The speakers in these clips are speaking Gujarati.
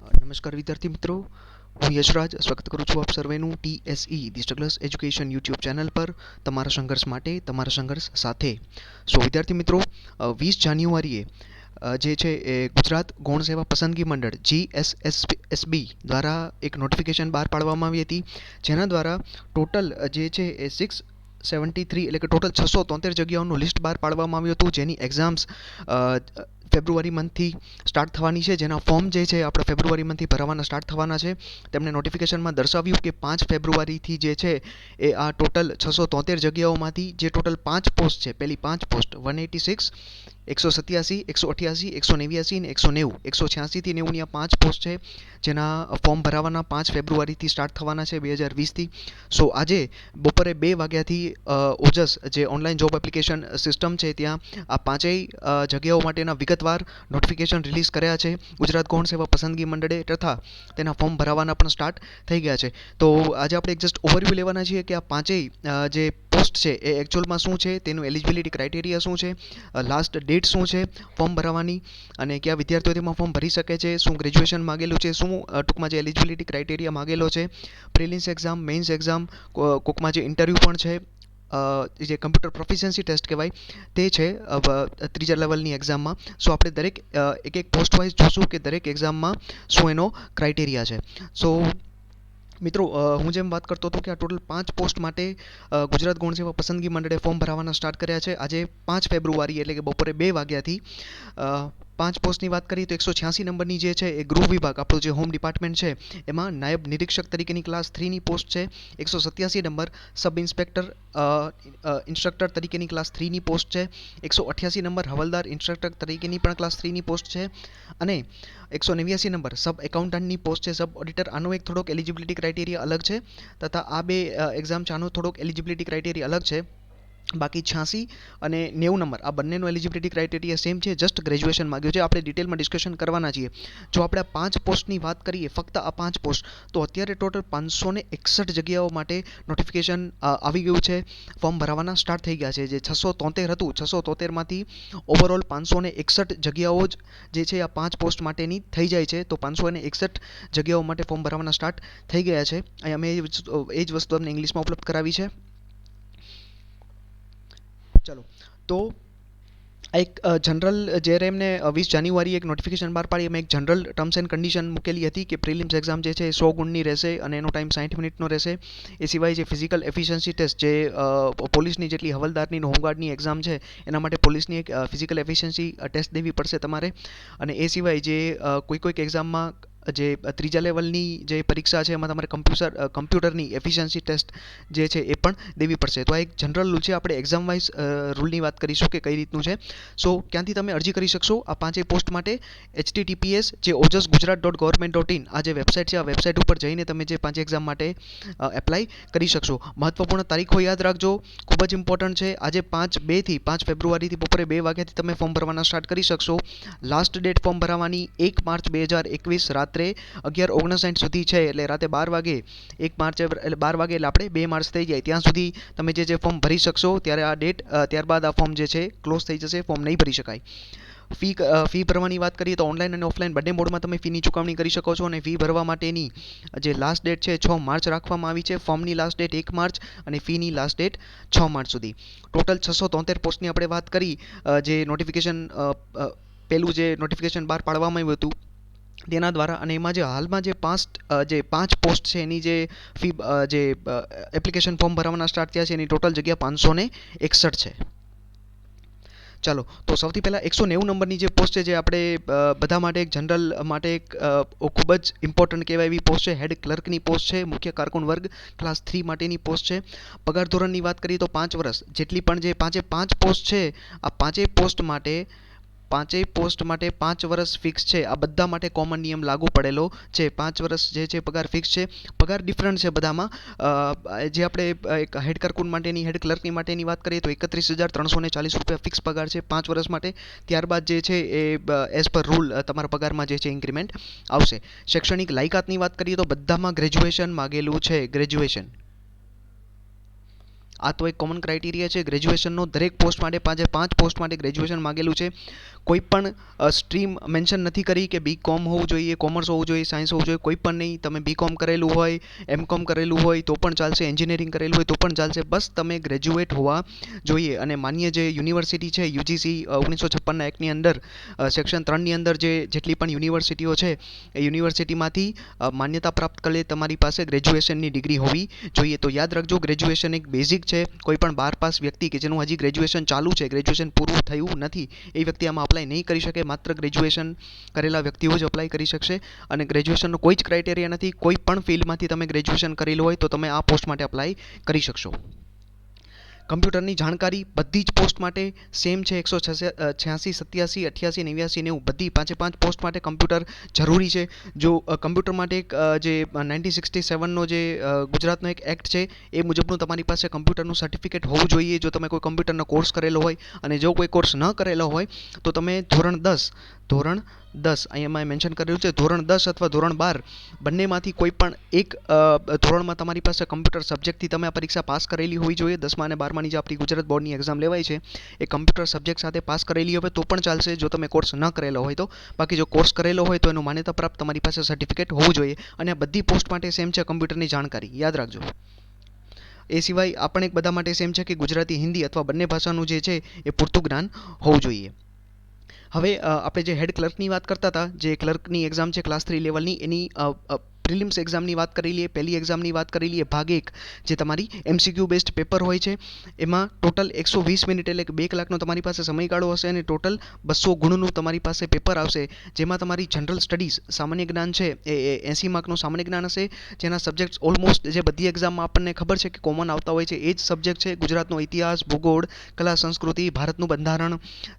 નમસ્કાર વિદ્યાર્થી મિત્રો, હું યશરાજ સ્વાગત કરું છું આપ સર્વેનું TSE the strugglers education YouTube channel પર તમારા સંઘર્ષ માટે તમારા સંઘર્ષ સાથે. વિદ્યાર્થી મિત્રો, 20 જાન્યુઆરીએ જે છે એ ગુજરાત ગૌણ સેવા પસંદગી મંડળ GSSB દ્વારા એક નોટિફિકેશન બહાર પાડવામાં આવી હતી, જેના દ્વારા ટોટલ જે છે એ 673 એટલે કે ટોટલ 673 જગ્યાઓનું લિસ્ટ બહાર પાડવામાં આવ્યું હતું, જેની એક્ઝામ્સ ફેબ્રુઆરી મંથથી સ્ટાર્ટ થવાની છે, જેના ફોર્મ જે છે આપણે ફેબ્રુઆરી મંથથી ભરવાના સ્ટાર્ટ થવાના છે. તેમણે નોટિફિકેશનમાં દર્શાવ્યું કે 5 ફેબ્રુઆરીથી જે છે એ આ ટોટલ 673 જગ્યાઓમાંથી જે ટોટલ 5 પોસ્ટ છે, પહેલી 5 પોસ્ટ 186, 187, 188, 189 અને 190, 186થી 90ની આ 5 પોસ્ટ છે, જેના ફોર્મ ભરાવાના 5 ફેબ્રુઆરીથી સ્ટાર્ટ થવાના છે 2020થી. આજે બપોરે 2 વાગ્યાથી ઓજસ જે ઓનલાઈન જોબ એપ્લિકેશન સિસ્ટમ છે ત્યાં આ પાંચેય જગ્યાઓ માટેના વિગતવાર નોટિફિકેશન રિલીઝ કર્યા છે ગુજરાત ગૌણ સેવા પસંદગી મંડળે, તથા તેના ફોર્મ ભરાવાના પણ સ્ટાર્ટ થઈ ગયા છે. તો આજે આપણે એક જસ્ટ ઓવરવ્યૂ લેવાના છીએ કે આ પાંચેય જે પોસ્ટ છે એ એકચ્યુઅલમાં શું છે, તેનું એલિજિબિલિટી ક્રાઇટેરિયા શું છે, લાસ્ટ ડેટ શું છે ફોર્મ ભરવાની, અને કયા વિદ્યાર્થીઓ તેમાં ફોર્મ ભરી શકે છે, શું ગ્રેજ્યુએશન માગેલું છે, શું ટૂંકમાં જે એલિજિબિલિટી ક્રાઇટેરિયા માગેલો છે, પ્રિલિમ્સ એક્ઝામ, મેઇન્સ એક્ઝામ, કોકમાં જે ઇન્ટરવ્યૂ પણ છે, જે કમ્પ્યુટર પ્રોફિશિયન્સી ટેસ્ટ કહેવાય તે છે ત્રીજા લેવલની એક્ઝામમાં. આપણે દરેક એક એક પોસ્ટ વાઇઝ જોશું કે દરેક એક્ઝામમાં શું એનો ક્રાઇટેરિયા છે. મિત્રો, હું જેમ વાત કરતો હતો કે આ ટોટલ 5 પોસ્ટ માટે ગુજરાત ગૌણ સેવા પસંદગી મંડળે ફોર્મ ભરાવાના સ્ટાર્ટ કર્યા છે આજે 5 ફેબ્રુઆરી એટલે કે બપોરે 2 વાગ્યાથી. 5 પોસ્ટની વાત કરીએ તો 186 નંબરની જે છે એ ગૃહ વિભાગ, આપણું જે હોમ ડિપાર્ટમેન્ટ છે એમાં નાયબ નિરીક્ષક તરીકેની ક્લાસ 3ની પોસ્ટ છે. 187 નંબર સબ ઇન્સ્પેક્ટર ઇન્સ્ટ્રક્ટર તરીકેની ક્લાસ 3ની પોસ્ટ છે. 188 નંબર હવલદાર ઇન્સ્ટ્રક્ટર તરીકેની પણ ક્લાસ 3ની પોસ્ટ છે. અને 189 નંબર સબ એકાઉન્ટન્ટની પોસ્ટ છે, સબ ઓડિટર. આનો એક થોડોક એલિજિબિલિટી ક્રાઇટેરિયા અલગ છે, તથા આ બે એક્ઝામ છે આનો થોડોક એલિજિબિલિટી ક્રાઇટેરિયા અલગ છે. બાકી 86 અને 90 નંબર આ બંનેનો એલિજિબિલિટી ક્રાઇટેરિયા સેમ છે, જસ્ટ ગ્રેજ્યુએશન માગ્યું છે. આપણે ડિટેલમાં ડિસ્કશન કરવાના છીએ. જો આપણે આ 5 પોસ્ટની વાત કરીએ, ફક્ત આ 5 પોસ્ટ, તો અત્યારે ટોટલ 561 જગ્યાઓ માટે નોટિફિકેશન આવી ગયું છે, ફોર્મ ભરાવાના સ્ટાર્ટ થઈ ગયા છે. જે 673 હતું, 673માંથી ઓવરઓલ 561 જગ્યાઓ જે છે આ 5 પોસ્ટ માટેની થઈ જાય છે. તો 561 જગ્યાઓ માટે ફોર્મ ભરાવાના સ્ટાર્ટ થઈ ગયા છે. અહીંયા મેં એ જ વસ્તુ તમને ઇંગ્લિશમાં ઉપલબ્ધ કરાવી છે. ચલો, તો એક જનરલ જ્યારે એમને 20 જાન્યુઆરીએ એક નોટિફિકેશન બહાર પાડી, એમાં એક જનરલ ટર્મ્સ એન્ડ કન્ડિશન મૂકેલી હતી કે પ્રિલિમ્સ એક્ઝામ જે છે 100 ગુણની રહેશે અને એનો ટાઈમ 60 મિનિટનો રહેશે. એ સિવાય જે ફિઝિકલ એફિશિયન્સી ટેસ્ટ, જે પોલીસની જેટલી હવલદારની હોમગાર્ડની એક્ઝામ છે એના માટે પોલીસની એક ફિઝિકલ એફિશિયન્સી ટેસ્ટ દેવી પડશે તમારે. અને એ સિવાય જે કોઈક એક્ઝામમાં જે ત્રીજા લેવલની જે પરીક્ષા છે એમાં તમારે કમ્પ્યુટરની એફિશિયન્સી ટેસ્ટ જે છે એ પણ દેવી પડશે. તો આ એક જનરલ રૂલ છે. આપણે એક્ઝામ વાઇઝ રૂલની વાત કરીશું કે કઈ રીતનું છે. ક્યાંથી તમે અરજી કરી શકશો આ પાંચેય પોસ્ટ માટે? HTTPS જે ojasgujarat.government.in આ જે વેબસાઇટ છે, આ વેબસાઇટ ઉપર જઈને તમે જે પાંચ એક્ઝામ માટે એપ્લાય કરી શકશો. મહત્વપૂર્ણ તારીખો યાદ રાખજો, ખૂબ જ ઇમ્પોર્ટન્ટ છે. આજે 5 ફેબ્રુઆરીથી બપોરે 2 વાગ્યાથી તમે ફોર્મ ભરવાના સ્ટાર્ટ કરી શકશો. લાસ્ટ ડેટ ફોર્મ ભરવાની 1 માર્ચ 2021 રાત્રે 11:59 સુધી છે, એટલે રાતે 12 વાગે 1 માર્ચ એટલે 12 વાગે એટલે આપણે 2 માર્ચ થઈ જાય ત્યાં સુધી તમે જે ફોર્મ ભરી શકશો. ત્યારે આ ડેટ ત્યારબાદ આ ફોર્મ જે છે ક્લોઝ થઈ જશે, ફોર્મ નહીં ભરી શકાય. ફી ભરવાની વાત કરીએ તો ઓનલાઈન અને ઓફલાઈન બંને મોડમાં તમે ફીની ચૂકવણી કરી શકો છો. અને ફી ભરવા માટેની જે લાસ્ટ ડેટ છે 6 માર્ચ રાખવામાં આવી છે. ફોર્મની લાસ્ટ ડેટ 1 માર્ચ અને ફીની લાસ્ટ ડેટ 6 માર્ચ સુધી. ટોટલ 673 પોસ્ટની આપણે વાત કરી. જે નોટિફિકેશન પહેલું જે નોટિફિકેશન બહાર પાડવામાં આવ્યું હતું તેના દ્વારા, અને એમાં જે હાલમાં જે 5 પોસ્ટ છે એની જે ફી જે એપ્લિકેશન ફોર્મ ભરવાના સ્ટાર્ટ થયા છે એની ટોટલ જગ્યા 561 છે. ચાલો, તો સૌથી પહેલાં 190 નંબરની જે પોસ્ટ છે, જે આપણે બધા માટે એક જનરલ માટે એક ખૂબ જ ઇમ્પોર્ટન્ટ કહેવાય એવી પોસ્ટ છે, હેડ ક્લર્કની પોસ્ટ છે, મુખ્ય કારકુન વર્ગ ક્લાસ 3 માટેની પોસ્ટ છે. પગાર ધોરણની વાત કરીએ તો 5 વર્ષ જેટલી પણ જે 5 પોસ્ટ છે, આ પાંચેય પોસ્ટ માટે 5 વર્ષ ફિક્સ છે. આ બધા માટે કોમન નિયમ લાગુ પડેલો છે. 5 વર્ષ જે છે પગાર ફિક્સ છે. પગાર ડિફરન્ટ છે બધામાં. જે આપણે એક હેડ કારકુન માટેની, હેડ ક્લર્કની માટેની વાત કરીએ તો 31,340 રૂપિયા ફિક્સ પગાર છે 5 વર્ષ માટે. ત્યારબાદ જે છે એ એઝ પર રૂલ તમારા પગારમાં જે છે ઇન્ક્રીમેન્ટ આવશે. શૈક્ષણિક લાયકાતની વાત કરીએ તો બધામાં ગ્રેજ્યુએશન માગેલું છે, ગ્રેજ્યુએશન. આ તો એક કોમન ક્રાઇટેરિયા છે ગ્રેજ્યુએશનનો. દરેક પોસ્ટ માટે 5 પોસ્ટ માટે ગ્રેજ્યુએશન માગેલું છે. કોઈ પણ સ્ટ્રીમ મેન્શન નથી કરી કે BCom હોવું જોઈએ, કોમર્સ હોવું જોઈએ, સાયન્સ હોવું જોઈએ, કોઈ પણ નહીં. તમે BCom કરેલું હોય, MCom કરેલું હોય તો પણ ચાલશે, એન્જિનિયરિંગ કરેલું હોય તો પણ ચાલશે. બસ તમે ગ્રેજ્યુએટ હોવા જોઈએ. અને માન્ય જે યુનિવર્સિટી છે UGC 1956ના એક્ટની અંદર સેક્શન 3ની અંદર જેટલી પણ યુનિવર્સિટીઓ છે એ યુનિવર્સિટીમાંથી માન્યતા પ્રાપ્ત કરેલી તમારી પાસે ગ્રેજ્યુએશનની ડિગ્રી હોવી જોઈએ. તો યાદ રાખજો, ગ્રેજ્યુએશન એક બેઝિક છે. કોઈ પણ 12 પાસ વ્યક્તિ કે જેનું હજી ગ્રેજ્યુએશન ચાલુ છે, ગ્રેજ્યુએશન પૂરું થયું નથી, એ વ્યક્તિ આમાં અપ્લાય નહીં કરી શકે. માત્ર ગ્રેજ્યુએશન કરેલા વ્યક્તિઓ જ અપ્લાય કરી શકશે. અને ગ્રેજ્યુએશનનો કોઈ જ ક્રાઇટેરિયા નથી. કોઈ પણ ફિલ્ડમાંથી તમે ગ્રેજ્યુએશન કરેલું હોય તો તમે આ પોસ્ટ માટે અપ્લાય કરી શકશો. કમ્પ્યુટરની જાણકારી બધી જ પોસ્ટ માટે સેમ છે. 186, 87, 88, 89, 90 બધી 5 પોસ્ટ માટે કમ્પ્યુટર જરૂરી છે. જો કમ્પ્યુટર માટે જે 1967નો જે ગુજરાતનો એક એક્ટ છે એ મુજબનું તમારી પાસે કમ્પ્યુટરનું સર્ટિફિકેટ હોવું જોઈએ. જો તમે કોઈ કમ્પ્યુટરનો કોર્સ કરેલો હોય, અને જો કોઈ કોર્સ ન કરેલો હોય તો તમે ધોરણ 10 અહીંયા મેન્શન કરેલું છે, ધોરણ 10 અથવા ધોરણ 12 બંનેમાંથી કોઈ પણ એક ધોરણમાં તમારી પાસે કમ્પ્યુટર સબ્જેક્ટથી તમે આ પરીક્ષા પાસ કરેલી હોવી જોઈએ. 10મા અને 12માની જે આપણી ગુજરાત બોર્ડની એક્ઝામ લેવાય છે એ કમ્પ્યુટર સબ્જેક્ટ સાથે પાસ કરેલી હોય તો પણ ચાલશે, જો તમે કોર્સ ન કરેલો હોય તો. બાકી જો કોર્સ કરેલો હોય તો એનું માન્યતા પ્રાપ્ત તમારી પાસે સર્ટિફિકેટ હોવું જોઈએ. અને આ બધી પોસ્ટ માટે સેમ છે કમ્પ્યુટરની જાણકારી, યાદ રાખજો. એ સિવાય આ પણ એક બધા માટે સેમ છે કે ગુજરાતી, હિન્દી અથવા બંને ભાષાનું જે છે એ પૂરતું જ્ઞાન હોવું જોઈએ. હવે આપણે જે હેડ ક્લર્કની વાત કરતા હતા, જે ક્લર્કની એક્ઝામ છે ક્લાસ 3 લેવલની, એની પ્રિલિમ્સ એક્ઝામની વાત કરી લઈએ. પહેલી એક્ઝામની વાત કરી લઈએ, ભાગ 1, જે તમારી MCQ બેસ્ડ પેપર હોય છે. એમાં ટોટલ 120 મિનિટ એટલે કે 2 કલાકનો તમારી પાસે સમયગાળો હશે. અને ટોટલ 200 ગુણનું તમારી પાસે પેપર આવશે. જેમાં તમારી જનરલ સ્ટડીઝ સામાન્ય જ્ઞાન છે એ 80 માર્કનું સામાન્ય જ્ઞાન હશે. જેના સબ્જેક્ટ્સ ઓલમોસ્ટ જે બધી એક્ઝામમાં આપણને ખબર છે કે કોમન આવતા હોય છે એ જ સબ્જેક્ટ છે. ગુજરાતનો ઇતિહાસ, ભૂગોળ, કલા સંસ્કૃતિ, ભારતનું બંધારણ,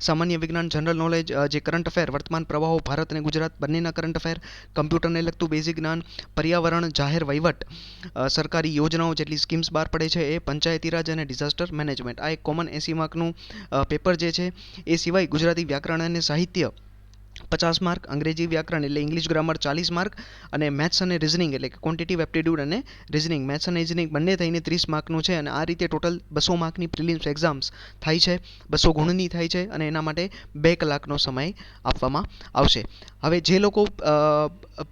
સામાન્ય વિજ્ઞાન, જનરલ નોલેજ, જે કરંટ અફેર, વર્તમાન પ્રવાહો, ભારત અને ગુજરાત બંનેના કરંટ અફેર, કમ્પ્યુટરને લગતું બેઝિક જ્ઞાન, પર્યાવરણ, જાહેર વહીવટ, સરકારી યોજનાઓ જેટલી સ્કીમ્સ બહાર પડે છે એ, પંચાયતી રાજ અને ડિઝાસ્ટર મેનેજમેન્ટ. આ એક કોમન 80 માર્કનું પેપર જે છે. એ સિવાય ગુજરાતી વ્યાકરણ અને સાહિત્ય 50 માર્ક, અંગ્રેજી વ્યાકરણ એટલે ઇંગ્લિશ ગ્રામર 40 માર્ક, અને મેથ્સ અને રિઝનિંગ એટલે કે ક્વોન્ટિટિવ એપ્ટિટ્યૂડ અને રિઝનિંગ, મેથ્સ અને રિઝનિંગ બંને થઈને 30 માર્કનું છે. અને આ રીતે ટોટલ 200 માર્કની પ્રિલિમ્સ એક્ઝામ્સ થાય છે, 200 ગુણની થાય છે. અને એના માટે 2 કલાકનો સમય આપવામાં આવશે. હવે જે લોકો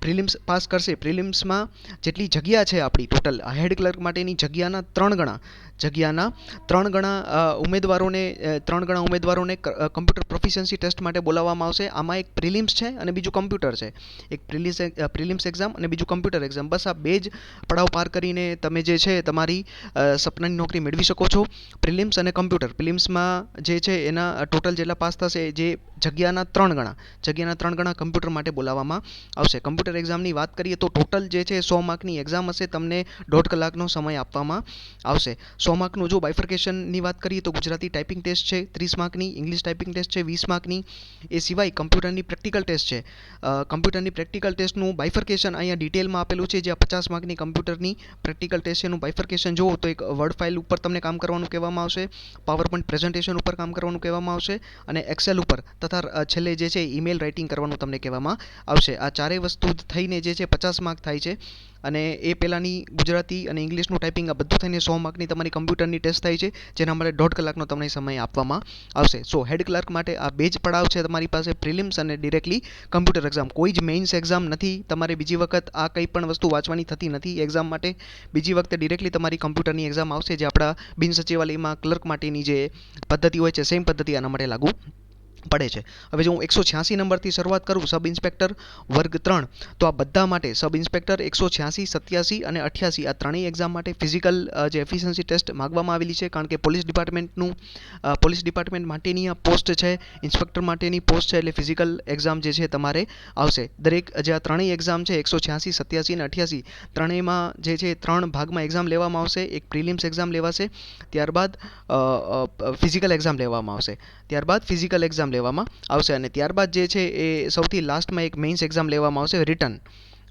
પ્રિલિમ્સ પાસ કરશે, પ્રિલિમ્સમાં જેટલી જગ્યા છે આપણી ટોટલ હેડ ક્લર્ક માટેની જગ્યાના 3 ગણા ઉમેદવારોને કમ્પ્યુટર પ્રોફિશિયન્સી ટેસ્ટ માટે બોલાવવામાં આવશે. આમાં એક પ્રિલિમ્સ છે અને બીજું કમ્પ્યુટર છે. એક પ્રિલિમ્સ એક્ઝામ અને બીજું કમ્પ્યુટર એક્ઝામ. બસ આ બે જ પડાવ પાર કરીને તમે જે છે તમારી સપનાની નોકરી મેળવી શકો છો. પ્રિલિમ્સ અને કમ્પ્યુટર. પ્રિલિમ્સમાં જે છે એના ટોટલ જેટલા પાસ થશે, જે જગ્યાના 3 ગણા કમ્પ્યુટર માટે બોલાવવામાં આવશે. કમ્પ્યુટર એક્ઝામની વાત કરીએ તો ટોટલ જે છે 100 માર્કની એક્ઝામ હશે. તમને 1.5 કલાકનો સમય આપવામાં આવશે. 100 માર્કનું જો બાયફર્કેશનની વાત કરીએ તો ગુજરાતી ટાઈપિંગ ટેસ્ટ છે 30 માર્કની, ઇંગ્લિશ ટાઈપિંગ ટેસ્ટ છે 20 માર્કની. એ સિવાય કમ્પ્યુટરની પ્રેક્ટિકલ ટેસ્ટ છે. કમ્પ્યુટરની પ્રેક્ટિકલ ટેસ્ટનું બાયફર્કેશન અહીંયા ડિટેલમાં આપેલું છે. જે 50 માર્કની કમ્પ્યુટરની પ્રેક્ટિકલ ટેસ્ટ છે એનું બાયફર્કેશન જુઓ તો એક વર્ડ ફાઇલ ઉપર તમને કામ કરવાનું કહેવામાં આવશે, પાવર પોઈન્ટ પ્રેઝન્ટેશન ઉપર કામ કરવાનું કહેવામાં આવશે, અને એક્સેલ ઉપર તથા છેલ્લે જે છે ઈમેલ રાઇટિંગ કરવાનું તમને કહેવામાં આવશે. આ ચારેય વસ્તુ થઈને જે છે 50 માર્ક થાય છે. અને એ પહેલાંની ગુજરાતી અને ઇંગ્લિશનું ટાઈપિંગ આ બધું થઈને 100 માર્કની તમારી કમ્પ્યુટરની ટેસ્ટ થાય છે, જેના માટે 1.5 કલાકનો તમને સમય આપવામાં આવશે. સો હેડ ક્લાર્ક માટે આ બે જ પડાવ છે તમારી પાસે, પ્રિલિમ્સ અને ડિરેક્ટલી કમ્પ્યુટર એક્ઝામ. કોઈ જ મેઇન્સ એક્ઝામ નથી. તમારે બીજી વખત આ કંઈ પણ વસ્તુ વાંચવાની થતી નથી એક્ઝામ માટે. બીજી વખતે ડિરેક્ટલી તમારી કમ્પ્યુટરની એક્ઝામ આવશે, જે આપણા બિન સચિવાલયમાં ક્લર્ક માટેની જે પદ્ધતિ હોય છે સેમ પદ્ધતિ આના માટે લાગુ પડે છે. હવે જો હું 186 નંબરથી શરૂઆત કરું, સબ ઇન્સ્પેક્ટર વર્ગ 3, તો આ બધા માટે સબ ઇન્સ્પેક્ટર 186, 87 અને 88 આ ત્રણેય એક્ઝામ માટે ફિઝિકલ જે એફિશિયન્સી ટેસ્ટ માગવામાં આવેલી છે. કારણ કે પોલીસ ડિપાર્ટમેન્ટ માટેની આ પોસ્ટ છે, ઇન્સ્પેક્ટર માટેની પોસ્ટ છે, એટલે ફિઝિકલ એક્ઝામ જે છે તમારે આવશે. દરેક જે આ ત્રણેય એક્ઝામ છે 186, 87 અને 88 ત્રણેયમાં જે છે 3 ભાગમાં એક્ઝામ લેવામાં આવશે. એક પ્રિલિમ્સ એક્ઝામ લેવાશે, ત્યારબાદ ફિઝિકલ એક્ઝામ લેવામાં આવશે, અને ત્યારબાદ જે છે એ સૌથી લાસ્ટમાં એક મેઇન્સ એક્ઝામ લેવામાં આવશે રિટર્ન.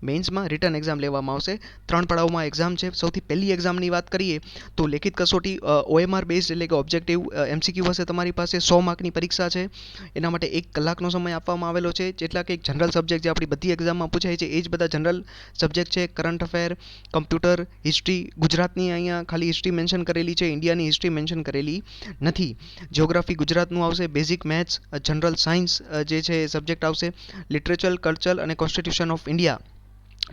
મેઇન્સમાં રિટર્ન એક્ઝામ લેવામાં આવશે. 3 પડાવમાં એક્ઝામ છે. સૌથી પહેલી એક્ઝામની વાત કરીએ તો લેખિત કસોટી OMR બેઝડ એટલે કે ઓબ્જેક્ટિવ MCQ હશે. તમારી પાસે 100 માર્કની પરીક્ષા છે. એના માટે 1 કલાકનો સમય આપવામાં આવેલો છે. જેટલા કે જનરલ સબ્જેક્ટ જે આપણી બધી એક્ઝામમાં પૂછાય છે એ જ બધા જનરલ સબ્જેક્ટ છે. કરંટ અફેર, કમ્પ્યુટર, હિસ્ટ્રી, ગુજરાતની અહીંયા ખાલી હિસ્ટ્રી મેન્શન કરેલી છે, ઇન્ડિયાની હિસ્ટ્રી મેન્શન કરેલી નથી. જ્યોગ્રાફી ગુજરાતનું આવશે. બેઝિક મેથ્સ, જનરલ સાયન્સ જે છે એ સબ્જેક્ટ આવશે. લિટરેચર, કલ્ચર અને કોન્સ્ટિટ્યુશન ઓફ ઇન્ડિયા,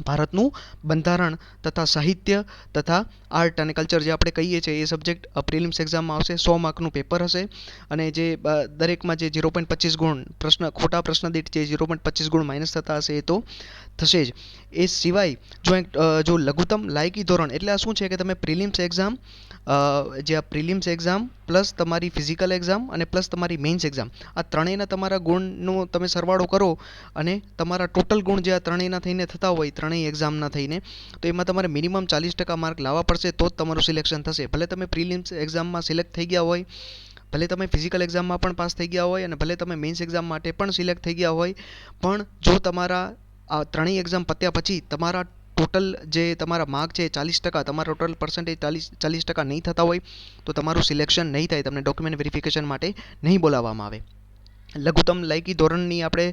ભારતનું બંધારણ તથા સાહિત્ય તથા આર્ટ અને કલ્ચર જે આપણે કહીએ છીએ એ સબ્જેક્ટ પ્રિલિમ્સ એક્ઝામમાં આવશે. 100 માર્કનું પેપર હશે અને જે દરેકમાં જે 0.25 ગુણ ખોટા પ્રશ્ન દીઠ જે 0.25 ગુણ માઇનસ થતા હશે એ તો થશે જ. એ સિવાય જો લઘુત્તમ લાયકી ધોરણ એટલે આ શું છે કે તમે પ્રિલિમ્સ એક્ઝામ જે આ પ્રિલિમ્સ એક્ઝામ પ્લસ તમારી ફિઝિકલ એક્ઝામ અને પ્લસ તમારી મેઇન્સ એક્ઝામ આ ત્રણેયના તમારા ગુણનો તમે સરવાળો કરો અને તમારા ટોટલ ગુણ જે આ ત્રણેયના થઈને થતા હોય ત્રણેય એક્ઝામના થઈને તો એમાં તમારે મિનિમમ 40% માર્ક લાવવા પડશે તો જ તમારું સિલેક્શન થશે. ભલે તમે પ્રિલિમ્સ એક્ઝામમાં સિલેક્ટ થઈ ગયા હોય, ભલે તમે ફિઝિકલ એક્ઝામમાં પણ પાસ થઈ ગયા હોય અને ભલે તમે મેઇન્સ એક્ઝામ માટે પણ સિલેક્ટ થઈ ગયા હોય, પણ જો તમારા આ ત્રણેય એક્ઝામ પત્યા પછી તમારા ટોટલ જે તમારા માર્ક છે 40%, તમારા ટોટલ પર્સન્ટેજ 40% નહીં થતા હોય તો તમારું સિલેક્શન નહીં થાય, તમને ડોક્યુમેન્ટ વેરિફિકેશન માટે નહીં બોલાવવામાં આવે. લઘુત્તમ લાયકી ધોરણની આપણે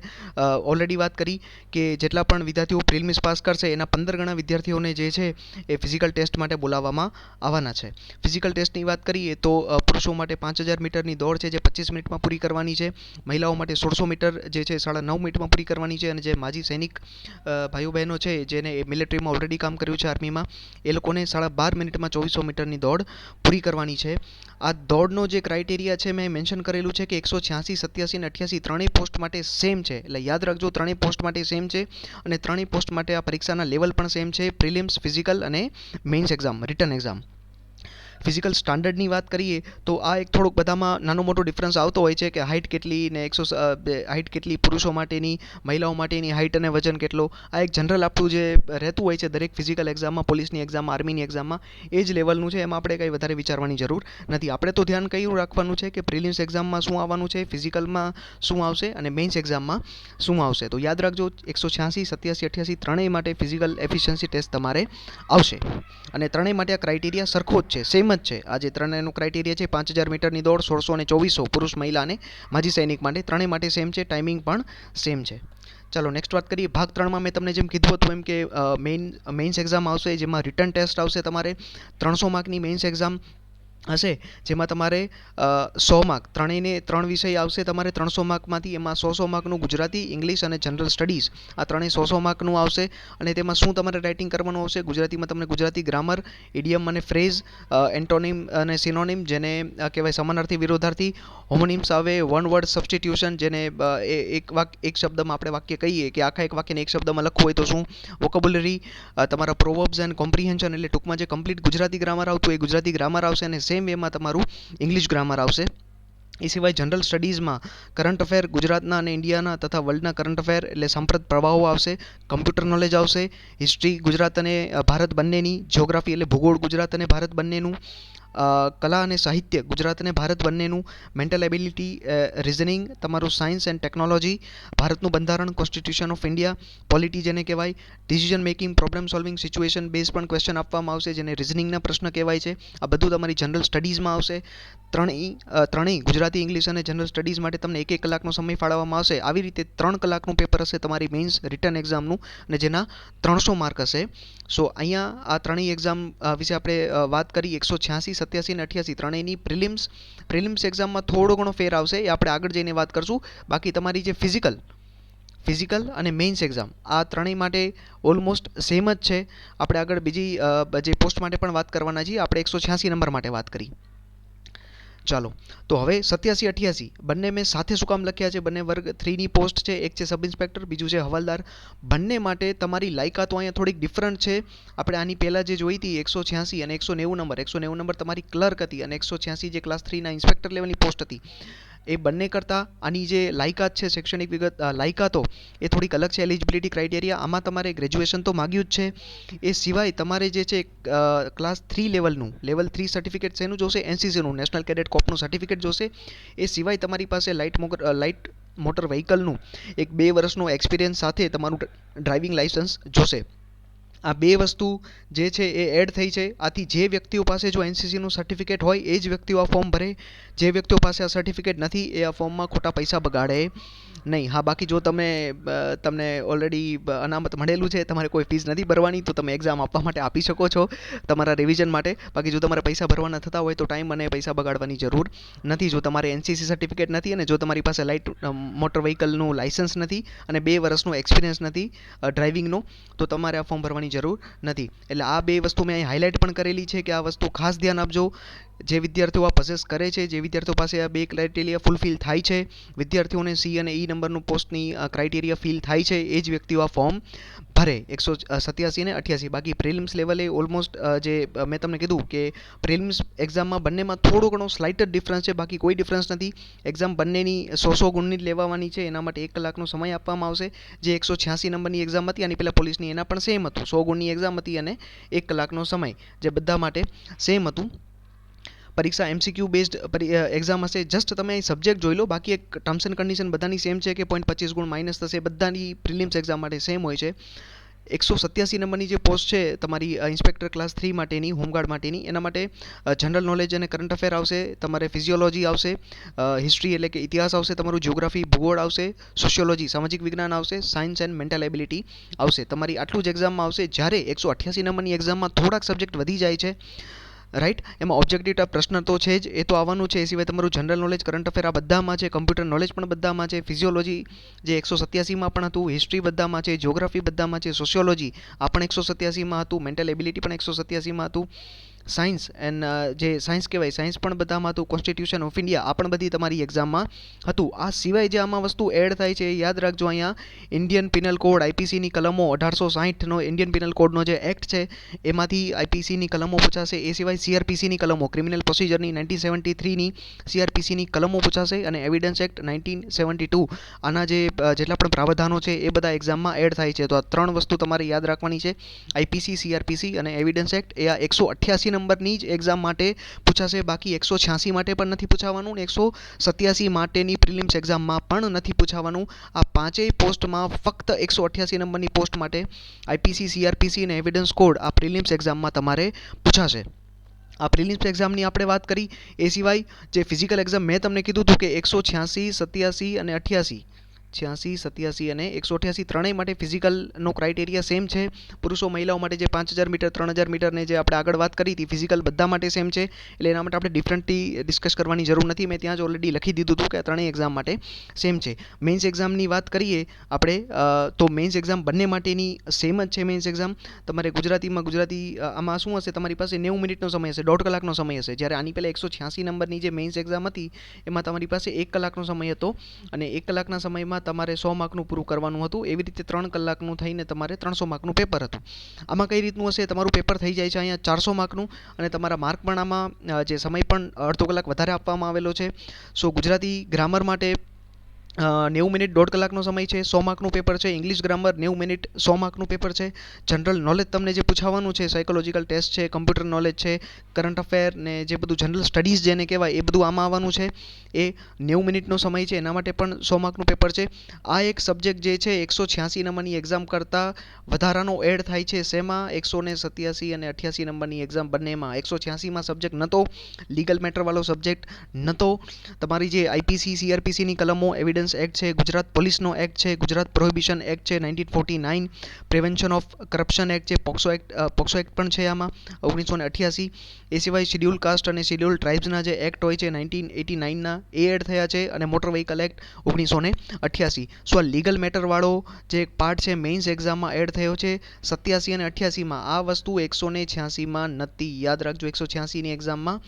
ઓલરેડી વાત કરી કે જેટલા પણ વિદ્યાર્થીઓ પ્રિલિમ્સ પાસ કરશે એના 15 ગણા વિદ્યાર્થીઓને જે છે એ ફિઝિકલ ટેસ્ટ માટે બોલાવવામાં આવવાના છે. ફિઝિકલ ટેસ્ટની વાત કરીએ તો પુરુષો માટે 5000 મીટરની દોડ છે જે 25 મિનિટમાં પૂરી કરવાની છે. મહિલાઓ માટે 1600 મીટર જે છે 9.5 મિનિટમાં પૂરી કરવાની છે. અને જે માજી સૈનિક ભાઈઓ બહેનો છે જેને મિલિટરીમાં ઓલરેડી કામ કર્યું છે આર્મીમાં એ લોકોને 12.5 મિનિટમાં 2400 મીટરની દોડ પૂરી કરવાની છે. આ દોડનો જે ક્રાઇટેરિયા છે મેં મેન્શન કરેલું છે કે 186, 87 અને 88 ત્રણેય પોસ્ટ માટે સેમ છે. એટલે યાદ રાખજો ત્રણેય પોસ્ટ માટે સેમ છે અને ત્રણેય પોસ્ટ માટે આ પરીક્ષાના લેવલ પણ સેમ છે. પ્રિલિમ્સ, ફિઝિકલ અને mains exam, return exam. Physical સ્ટાન્ડર્ડની વાત કરીએ તો આ એક થોડુંક બધામાં નાનો મોટો ડિફરન્સ આવતો હોય છે કે હાઇટ કેટલી ને હાઇટ કેટલી પુરુષો માટેની, મહિલાઓ માટેની હાઇટ અને વજન કેટલો, આ એક જનરલ આપણું જે રહેતું હોય છે દરેક ફિઝિકલ એક્ઝામમાં, પોલીસની એક્ઝામમાં, આર્મીની એક્ઝામમાં એ જ લેવલનું છે. એમાં આપણે કંઈ વધારે વિચારવાની જરૂર નથી. આપણે તો ધ્યાન કયું રાખવાનું છે કે પ્રિલિમ્સ એક્ઝામમાં શું આવવાનું છે, ફિઝિકલમાં શું આવશે અને મેઇન્સ એક્ઝામમાં શું આવશે. તો યાદ રાખજો 186, 87, 88 ત્રણેય માટે ફિઝિકલ એફિશિયન્સી ટેસ્ટ તમારે આવશે અને ત્રણેય માટે આ ક્રાઇટેરિયા સરખો જ છે, સેમ જ છે. આ જે ત્રણેયનું ક્રાઇટેરિયા છે 5000 મીટરની દોડ, 1600 અને 2400 પુરુષ, મહિલા અને માજી સૈનિક માટે ત્રણેય માટે સેમ છે. ટાઈમિંગ પણ સેમ છે. ચાલો નેક્સ્ટ વાત કરીએ. ભાગ 3માં મેં તમને જેમ કીધું હતું એમ કે મેઇન્સ એક્ઝામ આવશે જેમાં રિટર્ન ટેસ્ટ આવશે. તમારે 300 માર્કની મેઇન્સ એક્ઝામ હશે જેમાં તમારે 100 માર્ક ત્રણેયને 3 વિષય આવશે તમારે 300 માર્કમાંથી. એમાં 100 માર્કનું ગુજરાતી, ઇંગ્લિશ અને જનરલ સ્ટડીઝ આ ત્રણેય 100 માર્કનું આવશે. અને તેમાં શું તમારે રાઇટિંગ કરવાનું આવશે? ગુજરાતીમાં તમને ગુજરાતી ગ્રામર, ઇડિયમ અને ફ્રેઝ, એન્ટોનિમ અને સિનોનિમ જેને કહેવાય સમાનાર્થી, વિરોધાર્થી, હોમોનિમ્સ આવે, વન વર્ડ સબસ્ટિટ્યુશન જેને એક શબ્દમાં આપણે વાક્ય કહીએ કે આખા એક વાક્યને એક શબ્દમાં લખવું હોય તો શું, વોકેબ્યુલરી, તમારા પ્રોવર્બ્સ એન્ડ કોમ્પ્રિહેન્શન એટલે ટૂંકમાં જે કમ્પ્લીટ ગુજરાતી ગ્રામર આવતું એ ગુજરાતી ગ્રામર આવશે અને સેમ વેમાં તમારું ઇંગ્લિશ ગ્રામર આવશે. એ સિવાય જનરલ સ્ટડીઝમાં કરંટ અફેર ગુજરાતના અને ઇન્ડિયાના તથા વર્લ્ડના કરંટ અફેર એટલે સાંપ્રત પ્રવાહો આવશે. કમ્પ્યુટર નોલેજ આવશે. હિસ્ટ્રી ગુજરાત અને ભારત બંનેની. જિયોગ્રાફી એટલે ભૂગોળ ગુજરાત અને ભારત બંનેનું. કલા અને સાહિત્ય ગુજરાત અને ભારત બંનેનું. મેન્ટલ એબિલિટી, રિઝનિંગ, તમારું સાયન્સ એન્ડ ટેકનોલોજી, ભારતનું બંધારણ, કોન્સ્ટિટ્યુશન ઓફ ઇન્ડિયા, પોલિટી જેને કહેવાય, decision making, problem solving, situation base પણ ક્વેશ્ચન આપવામાં આવશે જેને રિઝનિંગના પ્રશ્ન કહેવાય છે. આ બધું તમારી જનરલ સ્ટડીઝમાં આવશે. ત્રણેય ગુજરાતી, ઇંગ્લિશ અને જનરલ સ્ટડીઝ માટે તમને 1-1 કલાકનો સમય ફાળવવામાં આવશે. આવી રીતે 3 કલાકનું પેપર હશે તમારી મેઇન્સ રિટર્ન એક્ઝામનું અને જેના 300 માર્ક હશે. સો અહીંયા આ ત્રણેય એક્ઝામ વિશે આપણે વાત કરી. 186, 87 અને 88 ત્રણેયની પ્રિલિમ્સ એક્ઝામમાં થોડો ઘણો ફેર આવશે એ આપણે આગળ જઈને વાત કરશું. બાકી તમારી જે ફિઝિકલ અને મેઇન્સ એક્ઝામ આ ત્રણેય માટે ઓલમોસ્ટ સેમ જ છે. આપણે આગળ બીજી જે પોસ્ટ માટે પણ વાત કરવાના છીએ. આપણે 186 નંબર માટે વાત કરી. ચાલો તો હવે 87, 88 બંને મેં સાથે શું કામ લખ્યા છે? બંને વર્ગ 3ની પોસ્ટ છે. એક છે સબ ઇન્સ્પેક્ટર, બીજું છે હવાલદાર. બંને માટે તમારી લાયકાતો અહીંયા થોડીક ડિફરન્ટ છે. આપણે આની પહેલાં જે જોઈ હતી 186 અને 190 નંબર, 190 નંબર તમારી ક્લર્ક હતી અને 186 જે ક્લાસ 3ના ઇન્સ્પેક્ટર લેવલની પોસ્ટ હતી. એ બંને કરતાં આની જે લાયકાત છે, શૈક્ષણિક વિગત લાયકાતો એ થોડીક અલગ છે. એલિજિબિલિટી ક્રાઇટેરિયા આમાં તમારે ગ્રેજ્યુએશન તો માગ્યું જ છે. એ સિવાય તમારે જે છે ક્લાસ 3 લેવલનું લેવલ 3 સર્ટિફિકેટ શેનું જોશે? NCCનું, નેશનલ કેડેટ કોર્પનું સર્ટિફિકેટ જોશે. એ સિવાય તમારી પાસે લાઇટ મોટર વ્હીકલનું એક 2 વર્ષનો એક્સપિરિયન્સ સાથે તમારું ડ્રાઇવિંગ લાઇસન્સ જોશે. આ બે વસ્તુ જે છે એ એડ થઈ છે. આથી જે વ્યક્તિઓ પાસે જો એનસીસીનું સર્ટિફિકેટ હોય એ જ વ્યક્તિઓ આ ફોર્મ ભરે. જે વ્યક્તિઓ પાસે આ સર્ટિફિકેટ નથી એ આ ફોર્મમાં ખોટા પૈસા બગાડે નહીં. હા, બાકી જો તમને ઓલરેડી અનામત મળેલું છે, તમારે કોઈ ફીસ નથી ભરવાની, તો તમે એક્ઝામ આપવા માટે આપી શકો છો તમારા રિવિઝન માટે. બાકી જો તમારે પૈસા ભરવાના થતા હોય તો ટાઈમ અને પૈસા બગાડવાની જરૂર નથી. જો તમારે એનસીસી સર્ટિફિકેટ નથી અને જો તમારી પાસે લાઇટ મોટર વ્હીકલનું લાઇસન્સ નથી અને 2 વર્ષનો એક્સપિરિયન્સ નથી ડ્રાઇવિંગનો, તો તમારે આ ફોર્મ ભરવાની જરૂર નથી. એટલે આ બે વસ્તુ મેં અહીં હાઇલાઇટ પણ કરેલી છે કે આ વસ્તુ ખાસ ધ્યાન આપજો. જે વિદ્યાર્થીઓ આ પોસેસ કરે છે, જે વિદ્યાર્થીઓ પાસે આ બે ક્રાઇટેરિયા ફૂલફિલ થાય છે, વિદ્યાર્થીઓને સી અને ઈ નંબરનું પોસ્ટની ક્રાઇટેરિયા ફિલ થાય છે, એ જ વ્યક્તિઓ આ ફોર્મ ભરે 187 અને 88. બાકી પ્રિલિમ્સ લેવલે ઓલમોસ્ટ જે મેં તમને કીધું કે પ્રિલિમ્સ એક્ઝામમાં બંનેમાં થોડો ઘણો સ્લાઇટ જ ડિફરન્સ છે, બાકી કોઈ ડિફરન્સ નથી. એક્ઝામ બંનેની 100 ગુણની જ લેવાની છે. એના માટે 1 કલાકનો સમય આપવામાં આવશે. જે 186 નંબરની એક્ઝામ હતી આની પહેલાં પોલીસની, એના પણ સેમ હતું. 100 ગુણની એક્ઝામ હતી અને 1 કલાકનો સમય, જે બધા માટે સેમ હતું. પરીક્ષા MCQ બેઝડ એક્ઝામ હશે. જસ્ટ તમે અહીં સબ્જેક્ટ જોઈ લો, બાકી એક ટર્મ્સ એન્ડ કન્ડિશન બધાની સેમ છે કે 0.25 ગુણ માઇનસ થશે. બધાની પ્રિલિમ્સ એક્ઝામ માટે સેમ હોય છે. 187 નંબરની જે પોસ્ટ છે તમારી ઇન્સ્પેક્ટર ક્લાસ 3 માટેની, હોમગાર્ડ માટેની, એના માટે જનરલ નોલેજ અને કરંટ અફેર આવશે, તમારે ફિઝિયોલોજી આવશે, હિસ્ટ્રી એટલે કે ઇતિહાસ આવશે, તમારું જિયોગ્રાફી ભૂગોળ આવશે, સોશિયોલોજી સામાજિક વિજ્ઞાન આવશે, સાયન્સ એન્ડ મેન્ટલ એબિલિટી આવશે. તમારી આટલું જ એક્ઝામમાં આવશે. જ્યારે 188 નંબરની એક્ઝામમાં થોડાક સબ્જેક્ટ વધી જાય છે, રાઈટ. એમાં ઓબ્જેક્ટિવ ટાઈપ પ્રશ્ન તો છે જ, એ તો આવવાનું છે. એ સિવાય તમારું જનરલ નોલેજ, કરંટ અફેર આ બધામાં છે, કમ્પ્યુટર નોલેજ પણ બધામાં છે, ફિઝિયોલોજી જે 187માં પણ હતું, હિસ્ટ્રી બધામાં છે, જિયોગ્રાફી બધામાં છે, સોશિયોલોજી આ પણ 187માં હતું, મેન્ટલ એબિલિટી પણ 187માં હતું, સાયન્સ એન્ડ જે સાયન્સ કહેવાય સાયન્સ પણ બધામાં હતું, કોન્સ્ટિટ્યુશન ઓફ ઇન્ડિયા આ પણ બધી તમારી એક્ઝામમાં હતું. આ સિવાય જે આમાં વસ્તુ એડ થાય છે એ યાદ રાખજો. અહીંયા ઇન્ડિયન પિનલ કોડ આઈપીસીની કલમો 1860નો ઇન્ડિયન પિનલ કોડનો જે એક્ટ છે એમાંથી આઈપીસીની કલમો પૂછાશે. એ સિવાય સીઆરપીસીની કલમો, ક્રિમિનલ પ્રોસિજરની 1973ની સીઆરપીસીની કલમો પૂછાશે, અને એવિડન્સ એક્ટ 1972 આના જે જેટલા પણ પ્રાવધાનો છે એ બધા એક્ઝામમાં એડ થાય છે. તો આ 3 વસ્તુ તમારે યાદ રાખવાની છે. આઈપીસી, સીઆરપીસી અને એવિડન્સ એક્ટ એ આ 188 નંબરની જ એક્ઝામ માટે પૂછાશે. બાકી 186 માટે પણ નથી પૂછાવાનું ને 187 માટેની પ્રિલિમ્સ એક્ઝામમાં પણ નથી પૂછાવાનું. આ પાંચેય પોસ્ટમાં ફક્ત 188 નંબરની પોસ્ટ માટે આઈપીસી, સીઆરપીસી અને એવિડન્સ કોડ આ પ્રિલિમ્સ એક્ઝામમાં તમારે પૂછાશે. આ પ્રિલિમ્સ એક્ઝામની આપણે વાત કરી. એ સિવાય જે ફિઝિકલ એક્ઝામ મેં તમને કીધું હતું કે 186, 87 અને 88, 86, 87 અને 188 ત્રણેય માટે ફિઝિકલનો ક્રાઇટેરિયા સેમ છે. પુરુષો મહિલાઓ માટે જે 5000 મીટર, 3000 મીટરને જે આપણે આગળ વાત કરી હતી, ફિઝિકલ બધા માટે સેમ છે. એટલે એના માટે આપણે ડિફરન્ટલી ડિસ્કસ કરવાની જરૂર નથી. મેં ત્યાં જ ઓલરેડી લખી દીધું હતું કે આ ત્રણેય એક્ઝામ માટે સેમ છે. મેન્સ એક્ઝામની વાત કરીએ આપણે તો મેન્સ એક્ઝામ બંને માટેની સેમ જ છે. મેન્સ એક્ઝામ તમારે ગુજરાતી આમાં શું હશે, તમારી પાસે 90 મિનિટનો સમય હશે, 1.5 કલાકનો સમય હશે. જ્યારે આની પહેલાં 186 નંબરની જે મેન્સ એક્ઝામ હતી એમાં તમારી પાસે 1 કલાકનો સમય હતો, અને 1 કલાકના સમયમાં તમારે 100 માર્કનું પૂરું કરવાનું હતું. એવી રીતે 3 કલાકનું થઈને તમારે 300 માર્કનું પેપર હતું. આમાં કઈ રીતનું હશે, તમારું પેપર થઈ જાય છે અહીંયા 400 માર્કનું, અને તમારા માર્ક પણ આમાં જે સમય પણ અડધો કલાક વધારે આપવામાં આવેલો છે. સો ગુજરાતી ગ્રામર માટે 90 મિનિટ 1.5 કલાકનો સમય છે, 100 માર્કનું પેપર છે. ઇંગ્લિશ ગ્રામર 90 મિનિટ 100 માર્કનું પેપર છે. જનરલ નોલેજ તમને જે પૂછાવાનું છે, સાયકોલોજીકલ ટેસ્ટ છે, કમ્પ્યુટર નોલેજ છે, કરંટ અફેર ને જે બધું જનરલ સ્ટડીઝ જેને કહેવાય એ બધું આમાં આવવાનું છે. એ 90 મિનિટનો સમય છે, એના માટે પણ 100 માર્કનું પેપર છે. આ એક સબ્જેક્ટ જે છે 186 નંબરની એક્ઝામ કરતાં વધારાનો એડ થાય છે. શેમાં? 187 અને 88 નંબરની એક્ઝામ બંનેમાં. 186માં સબ્જેક્ટ ન તો લીગલ મેટરવાળો સબ્જેક્ટ, ન તો તમારી જે આઈપીસી, સીઆરપીસીની કલમો, એવિડન્સ એક્ટ છે, ગુજરાત પોલીસનો એક્ટ છે, ગુજરાત પ્રોહિબિશન એક્ટ છે 1949, પ્રિવેન્શન ઓફ કરપ્શન એક્ટ છે, પોક્સો એક્ટ પણ છે આમાં 1988. એ સિવાય શિડ્યુલ કાસ્ટ અને શિડ્યુલ ટ્રાઇબ્સના જે એક્ટ હોય છે 1989ના એ એડ થયા છે, અને મોટર વ્હીકલ એક્ટ 1988. સો આ લીગલ મેટરવાળો જે એક પાર્ટ છે મેઇન્સ એક્ઝામમાં એડ થયો છે 87 અને 88માં. આ વસ્તુ 186માં નથી. યાદ રાખજો, 186ની એક્ઝામમાં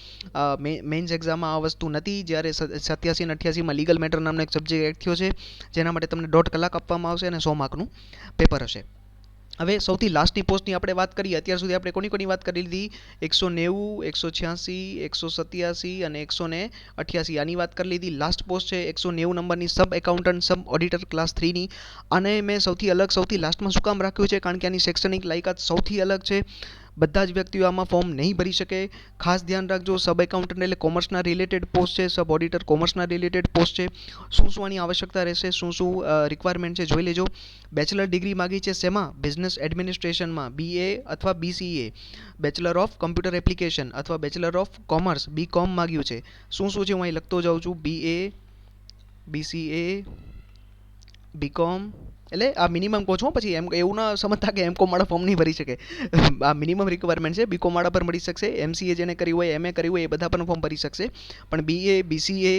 મેઇન્સ એક્ઝામમાં આ વસ્તુ નથી. જ્યારે 87 અને 88માં લીગલ મેટર નામનો એક સબ્જેક્ટ એડ થયો છે, જેના માટે તમને 1.5 કલાક આપવામાં આવશે અને 100 માર્કનું પેપર હશે. હવે સૌથી લાસ્ટની પોસ્ટની આપણે વાત કરીએ. અત્યાર સુધી આપણે કોની વાત કરી લીધી? 190, 186, 187 અને 188. આની વાત કરી લીધી. લાસ્ટ પોસ્ટ છે 190 નંબરની સબ એકાઉન્ટન્ટ, સબ ઓડિટર ક્લાસ 3ની. આને મેં સૌથી લાસ્ટમાં શું કામ રાખ્યું છે? કારણ કે આની શૈક્ષણિક લાયકાત સૌથી અલગ છે. બધા જ વ્યક્તિઓ આમાં ફોર્મ નહીં ભરી શકે. ખાસ ધ્યાન રાખજો, સબ એકાઉન્ટન્ટ એટલે કોમર્સના રિલેટેડ પોસ્ટ છે, સબ ઓડિટર કોમર્સના રિલેટેડ પોસ્ટ છે. શું શું આની આવશ્યકતા રહેશે, શું શું રિક્વાયરમેન્ટ છે જોઈ લેજો. બેચલર ડિગ્રી માગી છે શેમાં? બિઝનેસ એડમિનિસ્ટ્રેશનમાં, BA અથવા BCA, bachelor of computer application અથવા બેચલર ઓફ કોમર્સ BCom માગ્યું છે. શું શું છે હું અહીં લખતો જાઉં છું. BA, BCA, BCom, એટલે આ મિનિમમ કહું છું, પછી એમ એવું ના સમજતા કે MCom વાળા ફોર્મ નહીં ભરી શકે. આ મિનિમમ રિક્વાયરમેન્ટ છે. BCom વાળા પર મળી શકશે, MCA જેને કર્યું હોય, MA કર્યું હોય એ બધા પણ ફોર્મ ભરી શકશે. પણ BA, BCA,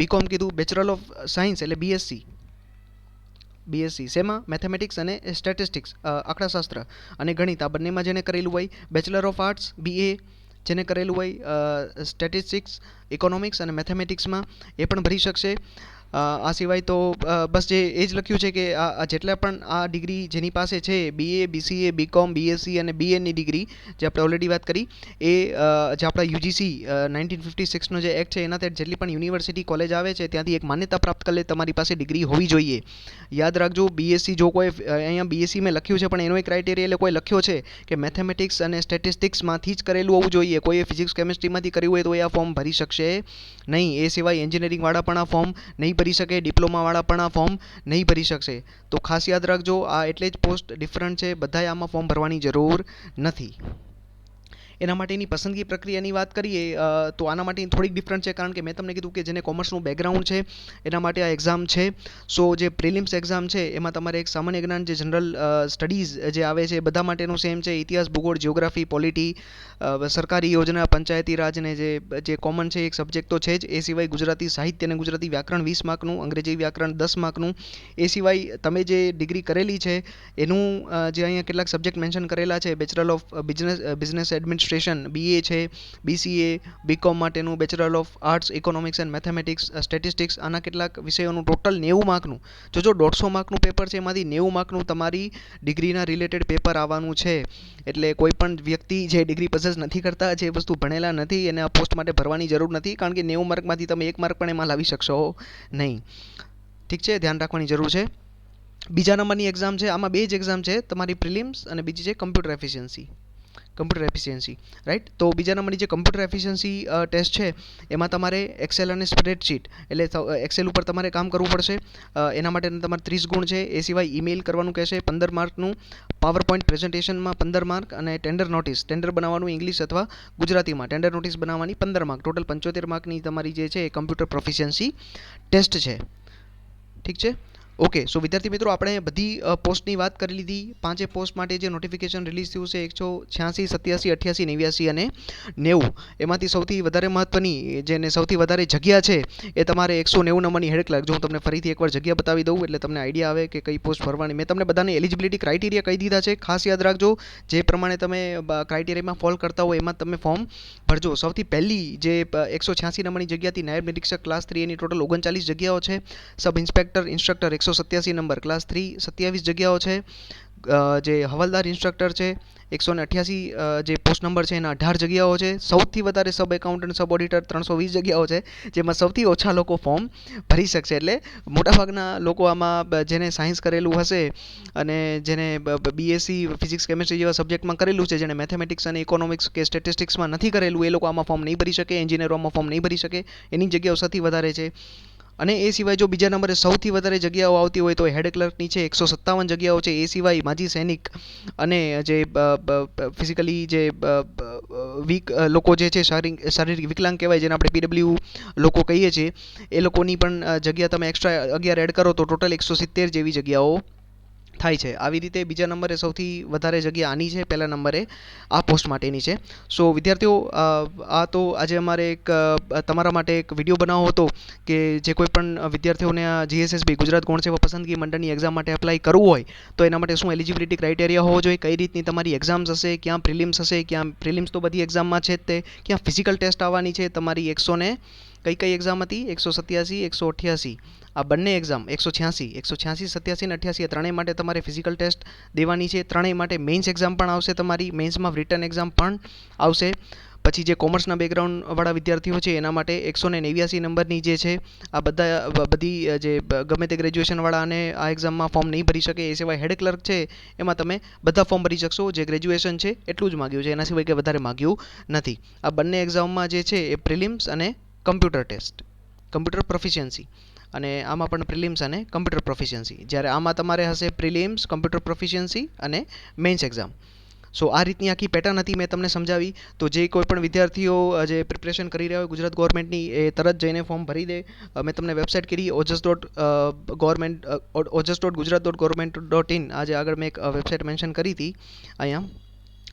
BCom કીધું, બેચલર ઓફ સાયન્સ એટલે BSc શેમાં? મેથેમેટિક્સ અને સ્ટેટિસ્ટિક્સ, આંકડાશાસ્ત્ર અને ગણિત, આ બંનેમાં જેને કરેલું હોય. બેચલર ઓફ આર્ટ્સ BA જેને કરેલું હોય સ્ટેટિસ્ટિક્સ, ઇકોનોમિક્સ અને મેથેમેટિક્સમાં એ પણ ભરી શકશે. આ સિવાય તો બસ જે એ જ લખ્યું છે કે આ જેટલા પણ આ ડિગ્રી જેની પાસે છે, BA, BCA, BCom, BSc અને BAની ડિગ્રી જે આપણે ઓલરેડી વાત કરી, એ જે આપણા UGC 1956નો જે એક્ટ છે એના તહેત જેટલી પણ યુનિવર્સિટી કોલેજ આવે છે ત્યાંથી એક માન્યતા પ્રાપ્ત કરેલી તમારી પાસે ડિગ્રી હોવી જોઈએ. યાદ રાખજો, BSc જો કોઈ અહીંયા BSc મેં લખ્યું છે પણ એનો એક ક્રાઇટેરિયા એટલે કોઈ લખ્યો છે કે મેથેમેટિક્સ અને સ્ટેટિસ્ટિક્સમાંથી જ કરેલું હોવું જોઈએ. કોઈએ ફિઝિક્સ કેમિસ્ટ્રીમાંથી કર્યું હોય તો એ આ ફોર્મ ભરી શકશે નહીં. એ સિવાય એન્જિનિયરિંગવાળા પણ આ ફોર્મ નહીં ભરી શકે, ડિપ્લોમાવાળા પણ આ ફોર્મ નહીં ભરી શકશે. તો ખાસ યાદ રાખજો, આ એટલે જ પોસ્ટ ડિફરન્ટ છે, બધાએ આમાં ફોર્મ ભરવાની જરૂર નથી. એના માટેની પસંદગી પ્રક્રિયાની વાત કરીએ તો આના માટેની થોડીક ડિફરન્ટ છે, કારણ કે મેં તમને કીધું કે જેને કોમર્સનું બેકગ્રાઉન્ડ છે એના માટે આ એક્ઝામ છે. સો જે પ્રિલિમ્સ એક્ઝામ છે એમાં તમારે એક સામાન્ય જ્ઞાન, જે જનરલ સ્ટડીઝ જે આવે છે બધા માટેનું સેમ છે. ઇતિહાસ, ભૂગોળ, જિયોગ્રાફી, પોલિટી, સરકારી યોજના, પંચાયતી રાજ ને જે કોમન છે એક સબ્જેક્ટ તો છે જ. એ સિવાય ગુજરાતી સાહિત્ય અને ગુજરાતી વ્યાકરણ 20 માર્કનું, અંગ્રેજી વ્યાકરણ 10 માર્કનું. એ સિવાય તમે જે ડિગ્રી કરેલી છે એનું જે અહીંયા કેટલાક સબ્જેક્ટ મેન્શન કરેલા છે, bachelor of business administration BA છે, BCA, BCom માટેનું, bachelor of arts economics and mathematics, statistics, આના કેટલાક વિષયોનું ટોટલ 90 માર્કનું. જો 150 માર્કનું પેપર છે એમાંથી 90 માર્કનું તમારી ડિગ્રીના રિલેટેડ પેપર આવવાનું છે. એટલે કોઈ પણ વ્યક્તિ જે ડિગ્રી પોસેસ નથી કરતા, જે વસ્તુ ભણેલા નથી, એને આ પોસ્ટ માટે ભરવાની જરૂર નથી, કારણ કે 90 માર્કમાંથી તમે 1 માર્ક પણ એમાં લાવી શકશો નહીં. ઠીક છે, ધ્યાન રાખવાની જરૂર છે. બીજા નંબરની એક્ઝામ છે, આમાં બે જ એક્ઝામ છે, તમારી પ્રિલિમ્સ અને બીજી છે કમ્પ્યુટર એફિશિયન્સી, રાઈટ. તો બીજા નંબરની જે કમ્પ્યુટર એફિશિયન્સી ટેસ્ટ છે એમાં તમારે એક્સેલ અને સ્પ્રેડશીટ એટલે એક્સેલ ઉપર તમારે કામ કરવું પડશે. એના માટે તમારે 30 ગુણ છે. એ સિવાય ઈમેલ કરવાનું કહેશે 15 માર્કનું, પાવર પોઈન્ટ પ્રેઝન્ટેશનમાં 15 માર્ક અને ટેન્ડર બનાવવાનું ઇંગ્લિશ અથવા ગુજરાતીમાં, ટેન્ડર નોટિસ બનાવવાની 15 માર્ક, ટોટલ 75 માર્કની તમારી જે છે એ કમ્પ્યુટર પ્રોફિશિયન્સી ટેસ્ટ છે. ઠીક છે, ઓકે. સો વિદ્યાર્થી મિત્રો, આપણે બધી પોસ્ટની વાત કરી લીધી. 5 પોસ્ટ માટે જે નોટિફિકેશન રિલીઝ થયું છે 186, 87, 88, 89 અને 90, એમાંથી સૌથી વધારે મહત્વની જેને સૌથી વધારે જગ્યા છે એ તમારે 190 નંબરની હેડ ક્લાર્ક. જો હું તમને ફરીથી એકવાર જગ્યા બતાવી દઉં એટલે તમને આઈડિયા આવે કે કઈ પોસ્ટ ભરવાની. મેં તમને બધાની એલિજિબિલિટી ક્રાઇટેરિયા કહી દીધા છે. ખાસ યાદ રાખજો, જે પ્રમાણે તમે ક્રાઇટેરિયામાં ફોલ કરતા હોય એમાં તમે ફોર્મ ભરજો. સૌથી પહેલી જે 186 નંબરની જગ્યાથી નાયબ નિરીક્ષક ક્લાસ 3, એની ટોટલ 39 જગ્યાઓ છે. Sub inspector instructor 187 number, class 3 27 જગ્યાઓ છે. જે હવાલદાર ઇન્સ્ટ્રક્ટર છે 188 જે પોસ્ટ નંબર છે એના 18 જગ્યાઓ છે. સૌથી વધારે સબ એકાઉન્ટન્ટ સબ ઓડિટર 320 જગ્યાઓ છે, જેમાં સૌથી ઓછા લોકો ફોર્મ ભરી શકશે. એટલે મોટાભાગના લોકો આમાં જેને સાયન્સ કરેલું હશે અને જેને BSc ફિઝિક્સ કેમિસ્ટ્રી જેવા સબ્જેક્ટમાં કરેલું છે, જેને મેથેમેટિક્સ અને ઇકોનોમિક્સ કે સ્ટેટિસ્ટિક્સમાં નથી કરેલું, એ લોકો આમાં ફોર્મ નહીં ભરી શકે. એન્જિનિયરો આમાં ફોર્મ નહીં ભરી શકે, એની જગ્યાઓ સૌથી વધારે છે. અને એ સિવાય જો બીજા નંબરે સૌથી વધારે જગ્યાઓ આવતી હોય તો હેડ ક્લર્કની છે 157 જગ્યાઓ છે. એ સિવાય માજી સૈનિક અને જે ફિઝિકલી જે વીક લોકો જે છે, શારીરિક વિકલાંગ કહેવાય, જેને આપણે PW લોકો કહીએ છીએ, એ લોકોની પણ જગ્યા તમે એક્સ્ટ્રા 11 એડ કરો તો ટોટલ 170 જેવી જગ્યાઓ થાય છે. આવી રીતે બીજા નંબરે સૌથી વધારે જગ્યા આની છે, પહેલા નંબરે આ પોસ્ટ માટેની છે. સો વિદ્યાર્થીઓ, આ તો આજે અમારે એક તમારા માટે એક વિડીયો બનાવવો હતો કે જે કોઈ પણ વિદ્યાર્થીઓને આ GSSB ગુજરાત ગૌણ સેવા પસંદગી મંડળની એક્ઝામ માટે એપ્લાય કરવું હોય તો એના માટે શું એલિજિબિલિટી ક્રાઇટેરિયા હોવો જોઈએ, કઈ રીતની તમારી એક્ઝામ્સ હશે, ક્યાં પ્રિલિમ્સ હશે, ક્યાં પ્રિલિમ્સ તો બધી એક્ઝામમાં છે જ તે, ક્યાં ફિઝિકલ ટેસ્ટ આવવાની છે તમારી 100 ને કઈ એક્ઝામ હતી 187, 188, આ બંને એક્ઝામ 186, 87 અને 88 આ ત્રણેય માટે તમારે ફિઝિકલ ટેસ્ટ દેવાની છે. ત્રણેય માટે મેઇન્સ એક્ઝામ પણ આવશે તમારી, મેઇન્સમાં રિટન એક્ઝામ પણ આવશે. પછી જે કોમર્સના બેકગ્રાઉન્ડવાળા વિદ્યાર્થીઓ છે એના માટે 189 નંબરની જે છે આ બધી જે ગમે તે ગ્રેજ્યુએશનવાળા અને આ એક્ઝામમાં ફોર્મ નહીં ભરી શકે, એ સિવાય હેડ ક્લર્ક છે એમાં તમે બધા ફોર્મ ભરી શકશો. જે ગ્રેજ્યુએશન છે એટલું જ માગ્યું છે, એના સિવાય કંઈ વધારે માગ્યું નથી. આ બંને એક્ઝામમાં જે છે એ પ્રિલિમ્સ અને કમ્પ્યુટર ટેસ્ટ, કમ્પ્યુટર પ્રોફિશિયન્સી, અને આમાં પણ પ્રિલિમ્સ અને કમ્પ્યુટર પ્રોફિશિયન્સી. જ્યારે આમાં તમારે હશે પ્રિલિમ્સ, કમ્પ્યુટર પ્રોફિશિયન્સી અને મેઇન્સ એક્ઝામ. સો આ રીતની આખી પેટર્ન હતી, મેં તમને સમજાવી. તો જે કોઈ પણ વિદ્યાર્થીઓ જે પ્રિપરેશન કરી રહ્યા હોય ગુજરાત ગવર્મેન્ટની, એ તરત જઈને ફોર્મ ભરી દે. મેં તમને વેબસાઇટ કરી ojas.gujarat.government.in, આજે આગળ મેં એક વેબસાઇટ મેન્શન કરી હતી અહીંયા,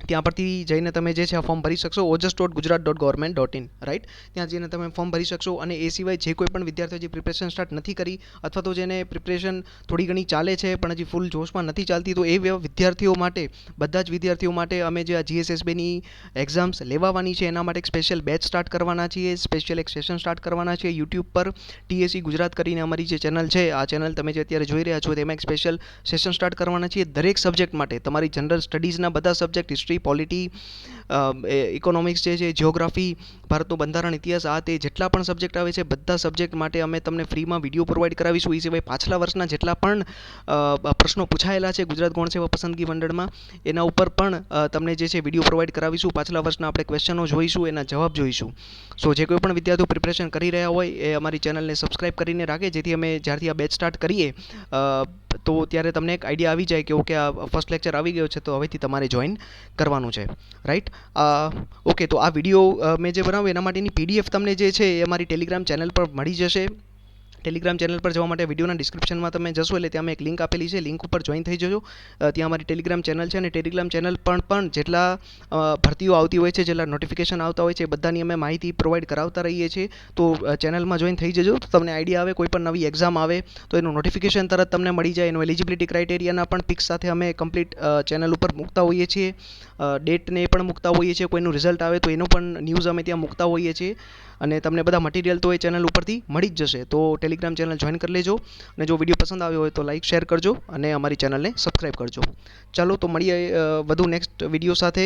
ત્યાં પરથી જઈને તમે જે છે આ ફોર્મ ભરી શકશો. ojas.gujarat.government.in, રાઈટ, ત્યાં જઈને તમે ફોર્મ ભરી શકશો. અને એ સિવાય જે કોઈ પણ વિદ્યાર્થીઓ જે પ્રિપરેશન સ્ટાર્ટ નથી કરી, અથવા તો જેને પ્રિપરેશન થોડી ઘણી ચાલે છે પણ હજી ફૂલ જોશમાં નથી ચાલતી, તો એ વિદ્યાર્થીઓ માટે, બધા જ વિદ્યાર્થીઓ માટે અમે જે આ GSSBની એક્ઝામ્સ લેવાવાની છે એના માટે એક સ્પેશિયલ બેચ સ્ટાર્ટ કરવાના છીએ, સ્પેશિયલ એક સેશન સ્ટાર્ટ કરવાના છીએ યુટ્યુબ પર. TSE ગુજરાત કરીને અમારી જે ચેનલ છે, આ ચેનલ તમે જે અત્યારે જોઈ રહ્યા છો, તેમાં એક સ્પેશિયલ સેશન સ્ટાર્ટ કરવાના છીએ દરેક સબ્જેક્ટ માટે. તમારી જનરલ સ્ટડીઝના બધા સબ્જેક્ટ, હિસ્ટ્રી, પોલિટી, ઇકોનોમિક્સ જે છે, જિયોગ્રાફી, ભારતનું બંધારણ, ઇતિહાસ, આ તે જેટલા પણ સબ્જેક્ટ આવે છે બધા સબ્જેક્ટ માટે અમે તમને ફ્રીમાં વિડીયો પ્રોવાઈડ કરાવીશું. એ સિવાય પાછલા વર્ષના જેટલા પણ પ્રશ્નો પૂછાયેલા છે ગુજરાત ગૌણ સેવા પસંદગી મંડળમાં, એના ઉપર પણ તમને જે છે વિડીયો પ્રોવાઈડ કરાવીશું. પાછલા વર્ષના આપણે ક્વેશ્ચનો જોઈશું, એના જવાબ જોઈશું. સો જે કોઈ પણ વિદ્યાર્થીઓ પ્રિપરેશન કરી રહ્યા હોય એ અમારી ચેનલને સબસ્ક્રાઈબ કરીને રાખે, જેથી અમે જ્યારથી આ બેચ સ્ટાર્ટ કરીએ તો ત્યારે તમને એક આઈડિયા આવી જાય કે ઓકે આ ફર્સ્ટ લેક્ચર આવી ગયો છે, તો હવેથી તમારે જોઈન કરવાનું છે, રાઈટ. ઓકે, તો આ વિડીયો મેં જે બનાવ્યો એના માટેની PDF તમને જે છે એ અમારી ટેલિગ્રામ ચેનલ પર મળી જશે. ટેલિગ્રામ ચેનલ પર જવા માટે વિડીયોના ડિસ્ક્રિપ્શનમાં તમે જશો એટલે ત્યાં મેં એક લિંક આપેલી છે, લિંક ઉપર જોઈન થઈ જજો. ત્યાં અમારી ટેલિગ્રામ ચેનલ છે, અને ટેલિગ્રામ ચેનલ પણ જેટલા ભરતીઓ આવતી હોય છે, જેટલા નોટિફિકેશન આવતા હોય છે, એ બધાની અમે માહિતી પ્રોવાઈડ કરાવતા રહીએ છીએ. તો ચેનલમાં જોઈન થઈ જજો, તો તમને આઈડિયા આવે કોઈ પણ નવી એક્ઝામ આવે તો એનું નોટિફિકેશન તરત તમને મળી જાય. એનું એલિજિબિલિટી ક્રાઇટેરિયાના પણ પિક્સ સાથે અમે કમ્પ્લીટ ચેનલ ઉપર મૂકતા હોઈએ છીએ. ડેટને એ પણ મૂકતા હોઈએ છીએ. કોઈનું રિઝલ્ટ આવે તો એનું પણ ન્યૂઝ અમે ત્યાં મૂકતા હોઈએ છીએ. અને તમને બધા મટીરિયલ તો એ ચેનલ ઉપરથી મળી જ જશે. તો ટેલિગ્રામ ચેનલ જોઈન કરી લેજો. અને જો વિડીયો પસંદ આવ્યો હોય તો લાઇક, શેર કરજો અને અમારી ચેનલને સબસ્ક્રાઈબ કરજો. ચાલો, તો મળીએ વધુ નેક્સ્ટ વિડીયો સાથે.